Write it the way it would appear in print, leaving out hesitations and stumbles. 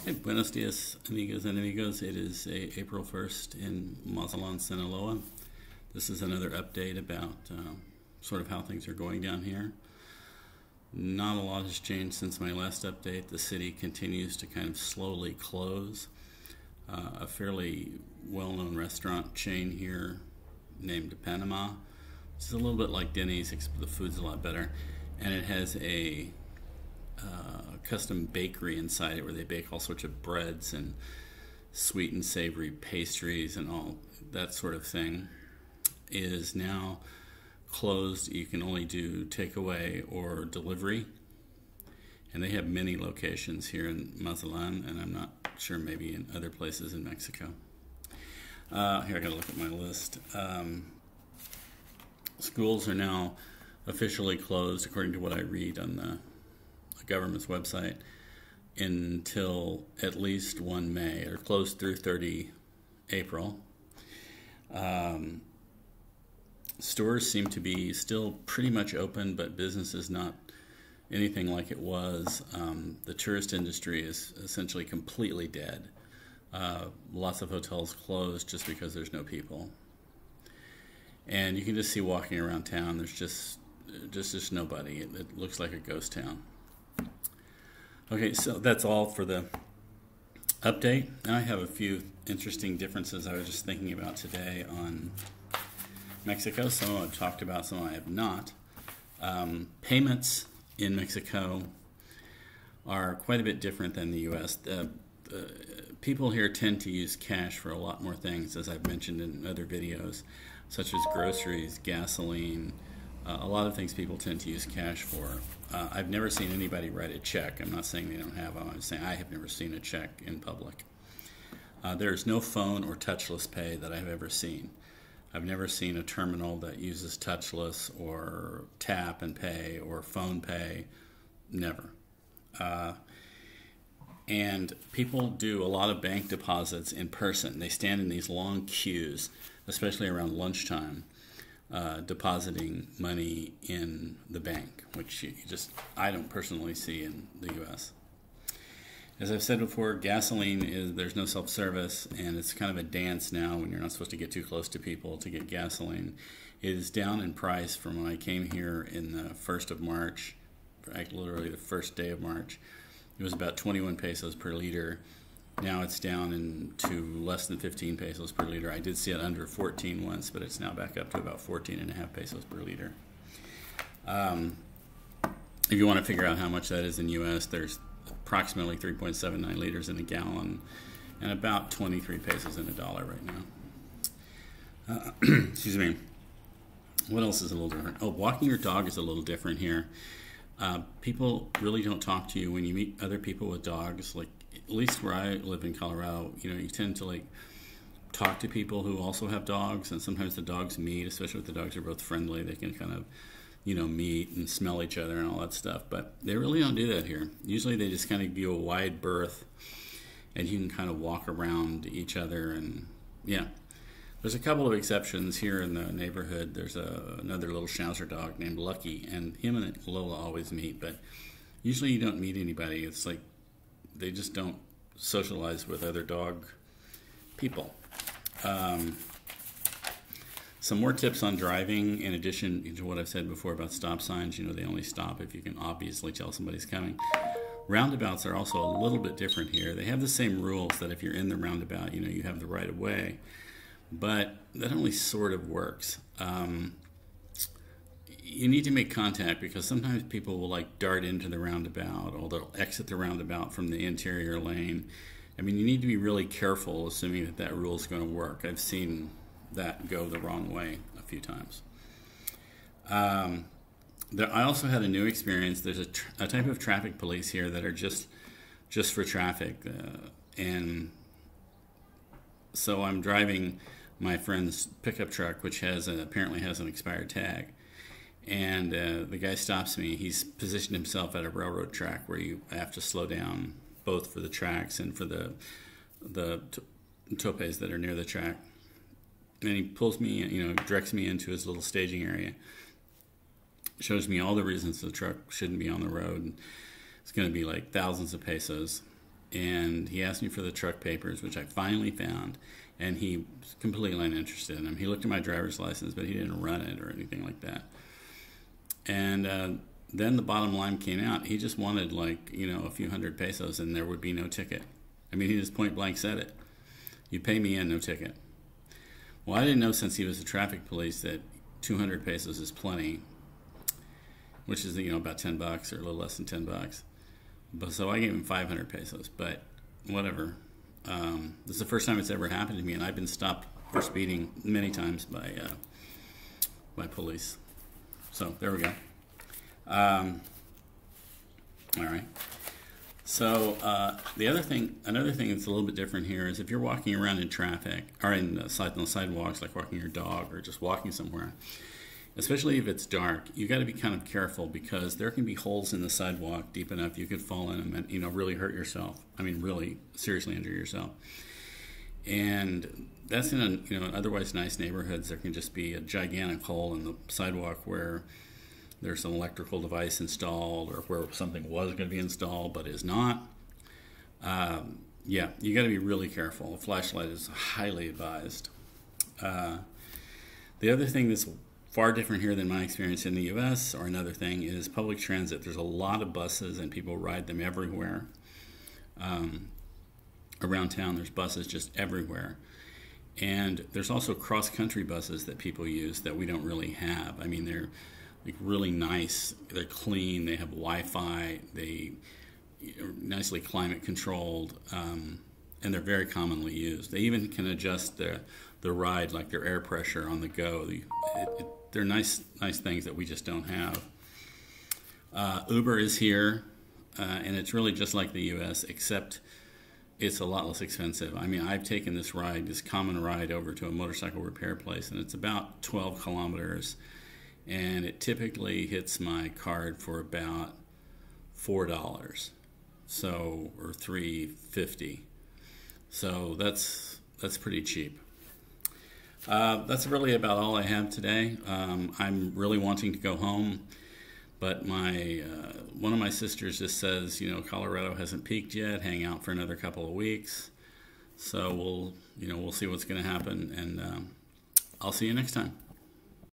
Hey, buenos dias, amigos and amigos. It is April 1st in Mazatlán, Sinaloa. This is another update about sort of how things are going down here. Not a lot has changed since my last update. The city continues to kind of slowly close. A fairly well-known restaurant chain here named Panama. It's a little bit like Denny's, except the food's a lot better. And it has a custom bakery inside it where they bake all sorts of breads and sweet and savory pastries and all that sort of thing. Is now closed. You can only do takeaway or delivery. And they have many locations here in Mazatlán, and I'm not sure, maybe in other places in Mexico. Here, I gotta look at my list. Schools are now officially closed, according to what I read on the government's website, until at least 1 May, or closed through 30 April. Stores seem to be still pretty much open, but business is not anything like it was. The tourist industry is essentially completely dead. Lots of hotels closed just because there's no people. And you can just see walking around town, there's just nobody. It looks like a ghost town. Okay, so that's all for the update. Now I have a few interesting differences I was just thinking about today on Mexico. Some I've talked about, some I have not. Payments in Mexico are quite a bit different than the U.S. People here tend to use cash for a lot more things, as I've mentioned in other videos, such as groceries, gasoline, a lot of things people tend to use cash for. I've never seen anybody write a check. I'm not saying they don't have them. I'm saying I have never seen a check in public. There's no phone or touchless pay that I've ever seen. I've never seen a terminal that uses touchless or tap and pay or phone pay. Never. And people do a lot of bank deposits in person. They stand in these long queues, especially around lunchtime, depositing money in the bank, which I don't personally see in the U.S. As I've said before, gasoline there's no self-service, and it's kind of a dance now when you're not supposed to get too close to people to get gasoline. It is down in price from when I came here in the 1st of March, literally the first day of March. It was about 21 pesos per liter. Now it's down to less than 15 pesos per liter. I did see it under 14 once, but it's now back up to about 14.5 pesos per liter. If you want to figure out how much that is in U.S., there's approximately 3.79 liters in a gallon and about 23 pesos in a dollar right now. Excuse me. What else is a little different? Oh, walking your dog is a little different here. People really don't talk to you when you meet other people with dogs. Like, at least where I live in Colorado, you tend to talk to people who also have dogs, and sometimes the dogs meet, especially if the dogs are both friendly. They can kind of, meet and smell each other and all that stuff. But they really don't do that here. Usually they just kind of give you a wide berth, and you can kind of walk around each other. And yeah, there's a couple of exceptions here in the neighborhood. There's another little Schnauzer dog named Lucky, and him and Lola always meet. But usually you don't meet anybody. It's like they just don't socialize with other dog people. Some more tips on driving, in addition to what I've said before about stop signs. They only stop if you can obviously tell somebody's coming. Roundabouts are also a little bit different here. They have the same rules that if you're in the roundabout, you have the right of way. But that only sort of works. You need to make contact, because sometimes people will dart into the roundabout, or they'll exit the roundabout from the interior lane. I mean, you need to be really careful, assuming that rule is going to work. I've seen that go the wrong way a few times. I also had a new experience. There's a type of traffic police here that are just for traffic, and so I'm driving my friend's pickup truck, which apparently has an expired tag. And the guy stops me. He's positioned himself at a railroad track where you have to slow down, both for the tracks and for the topes that are near the track. And he pulls me, directs me into his little staging area. Shows me all the reasons the truck shouldn't be on the road. It's going to be thousands of pesos. and he asked me for the truck papers, which I finally found, and he was completely uninterested in them. He looked at my driver's license, but he didn't run it or anything like that. And then the bottom line came out. He just wanted a few hundred pesos, and there would be no ticket. I mean, he just point blank said it. You pay me in, no ticket. Well, I didn't know, since he was the traffic police, that 200 pesos is plenty, which is about $10 or a little less than $10. But so I gave him 500 pesos. But whatever. This is the first time it's ever happened to me, and I've been stopped for speeding many times by police. So there we go. All right. So another thing that's a little bit different here is if you're walking around in traffic or on the sidewalks, like walking your dog or just walking somewhere, especially if it's dark, you got to be kind of careful, because there can be holes in the sidewalk deep enough you could fall in them and really hurt yourself. I mean, really seriously injure yourself. And that's in otherwise nice neighborhoods. There can just be a gigantic hole in the sidewalk where there's an electrical device installed, or where something was going to be installed but is not. You got to be really careful. A flashlight is highly advised. The other thing that's far different here than my experience in the U.S., or another thing, is public transit. There's a lot of buses, and people ride them everywhere. Around town, there's buses just everywhere. And there's also cross-country buses that people use that we don't really have. I mean, they're really nice, they're clean, they have Wi-Fi, they are nicely climate controlled, and they're very commonly used. They even can adjust the ride, like their air pressure on the go. They're nice things that we just don't have. Uber is here, and it's really just like the U.S., except it's a lot less expensive. I mean, I've taken this common ride over to a motorcycle repair place, and it's about 12 kilometers, and it typically hits my card for about $4, or $3.50. So that's pretty cheap. That's really about all I have today. I'm really wanting to go home, but one of my sisters just says, Colorado hasn't peaked yet. Hang out for another couple of weeks. So we'll see what's going to happen, and I'll see you next time.